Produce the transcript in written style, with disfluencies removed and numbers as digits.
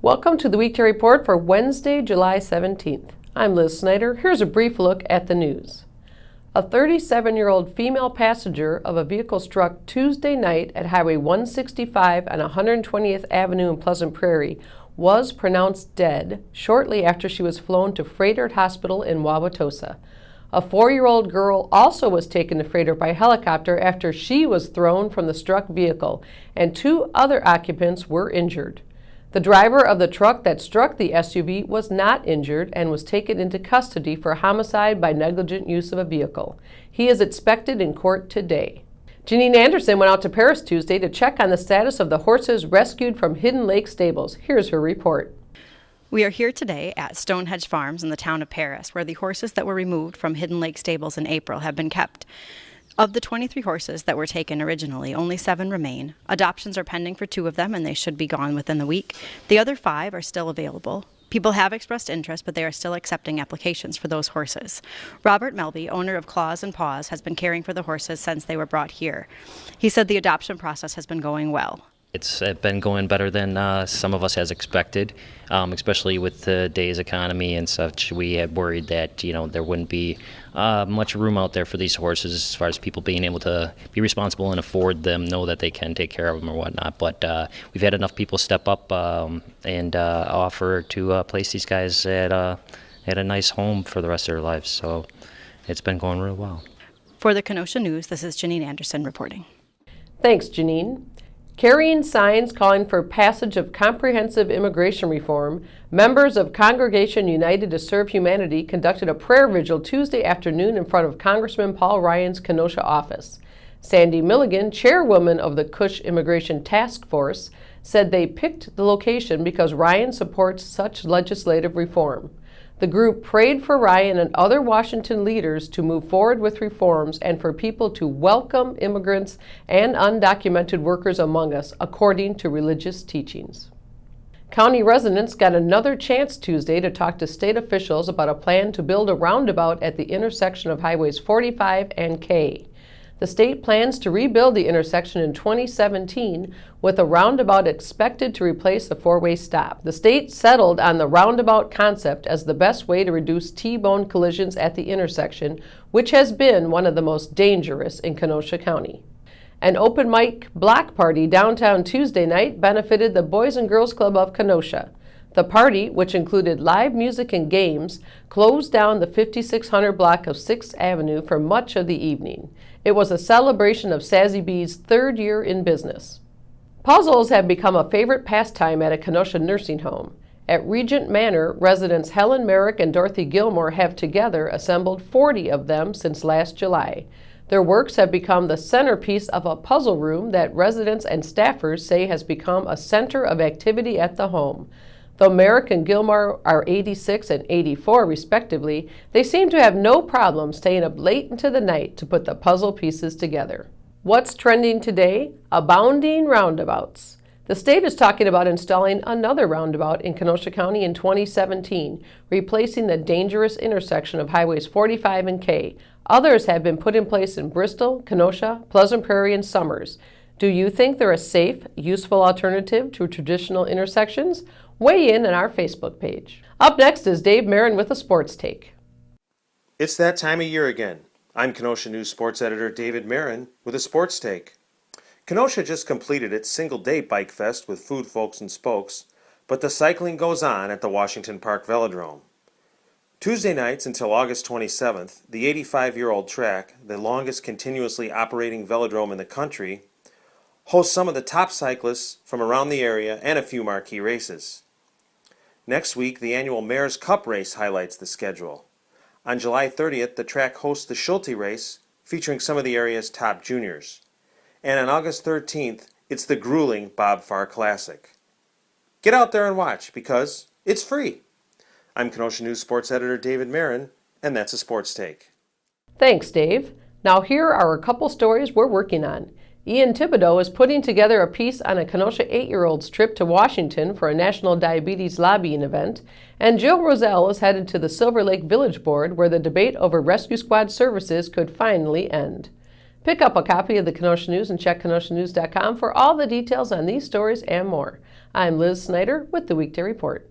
Welcome to the Weekday Report for Wednesday, July 17th. I'm Liz Snyder. Here's a brief look at the news. A 37-year-old female passenger of a vehicle struck Tuesday night at Highway 165 on 120th Avenue in Pleasant Prairie was pronounced dead shortly after she was flown to Freighter Hospital in Wauwatosa. A 4-year-old girl also was taken to Freighter by helicopter after she was thrown from the struck vehicle, and 2 other occupants were injured. The driver of the truck that struck the SUV was not injured and was taken into custody for homicide by negligent use of a vehicle. He is expected in court today. Janine Anderson went out to Paris Tuesday to check on the status of the horses rescued from Hidden Lake stables. Here's her report. We are here today at Stonehenge Farms in the town of Paris, where the horses that were removed from Hidden Lake stables in April have been kept. Of the 23 horses that were taken originally, only 7 remain. Adoptions are pending for 2 of them, and they should be gone within the week. The other 5 are still available. People have expressed interest, but they are still accepting applications for those horses. Robert Melby, owner of Claws and Paws, has been caring for the horses since they were brought here. He said the adoption process has been going well. It's been going better than some of us has expected, especially with today's economy and such. We had worried that there wouldn't be much room out there for these horses as far as people being able to be responsible and afford them, know that they can take care of them or whatnot. But we've had enough people step up and offer to place these guys at a nice home for the rest of their lives. So it's been going real well. For the Kenosha News, this is Janine Anderson reporting. Thanks, Janine. Carrying signs calling for passage of comprehensive immigration reform, members of Congregation United to Serve Humanity conducted a prayer vigil Tuesday afternoon in front of Congressman Paul Ryan's Kenosha office. Sandy Milligan, chairwoman of the Cush Immigration Task Force, said they picked the location because Ryan supports such legislative reform. The group prayed for Ryan and other Washington leaders to move forward with reforms and for people to welcome immigrants and undocumented workers among us, according to religious teachings. County residents got another chance Tuesday to talk to state officials about a plan to build a roundabout at the intersection of Highways 45 and K. The state plans to rebuild the intersection in 2017 with a roundabout expected to replace the 4-way stop. The state settled on the roundabout concept as the best way to reduce T-bone collisions at the intersection, which has been one of the most dangerous in Kenosha County. An open mic block party downtown Tuesday night benefited the Boys and Girls Club of Kenosha. The party, which included live music and games, closed down the 5600 block of 6th Avenue for much of the evening. It was a celebration of Sassy Bee's 3rd year in business. Puzzles have become a favorite pastime at a Kenosha nursing home. At Regent Manor, residents Helen Merrick and Dorothy Gilmore have together assembled 40 of them since last July. Their works have become the centerpiece of a puzzle room that residents and staffers say has become a center of activity at the home. Though Merrick and Gilmore are 86 and 84 respectively, they seem to have no problem staying up late into the night to put the puzzle pieces together. What's trending today? Abounding roundabouts. The state is talking about installing another roundabout in Kenosha County in 2017, replacing the dangerous intersection of Highways 45 and K. Others have been put in place in Bristol, Kenosha, Pleasant Prairie, and Summers. Do you think they're a safe, useful alternative to traditional intersections? Weigh in on our Facebook page. Up next is Dave Marin with a sports take. It's that time of year again. I'm Kenosha News sports editor David Marin with a sports take. Kenosha just completed its single-day Bike Fest with food, folks, and spokes, but the cycling goes on at the Washington Park Velodrome. Tuesday nights until August 27th, the 85-year-old track, the longest continuously operating velodrome in the country, hosts some of the top cyclists from around the area and a few marquee races. Next week, the annual Mayor's Cup race highlights the schedule. On July 30th, the track hosts the Schulte race, featuring some of the area's top juniors. And on August 13th, it's the grueling Bob Farr Classic. Get out there and watch, because it's free. I'm Kenosha News sports editor David Marin, and that's a sports take. Thanks, Dave. Now here are a couple stories we're working on. Ian Thibodeau is putting together a piece on a Kenosha 8-year-old's trip to Washington for a national diabetes lobbying event, and Jill Roselle is headed to the Silver Lake Village Board where the debate over rescue squad services could finally end. Pick up a copy of the Kenosha News and check kenoshanews.com for all the details on these stories and more. I'm Liz Snyder with the Weekday Report.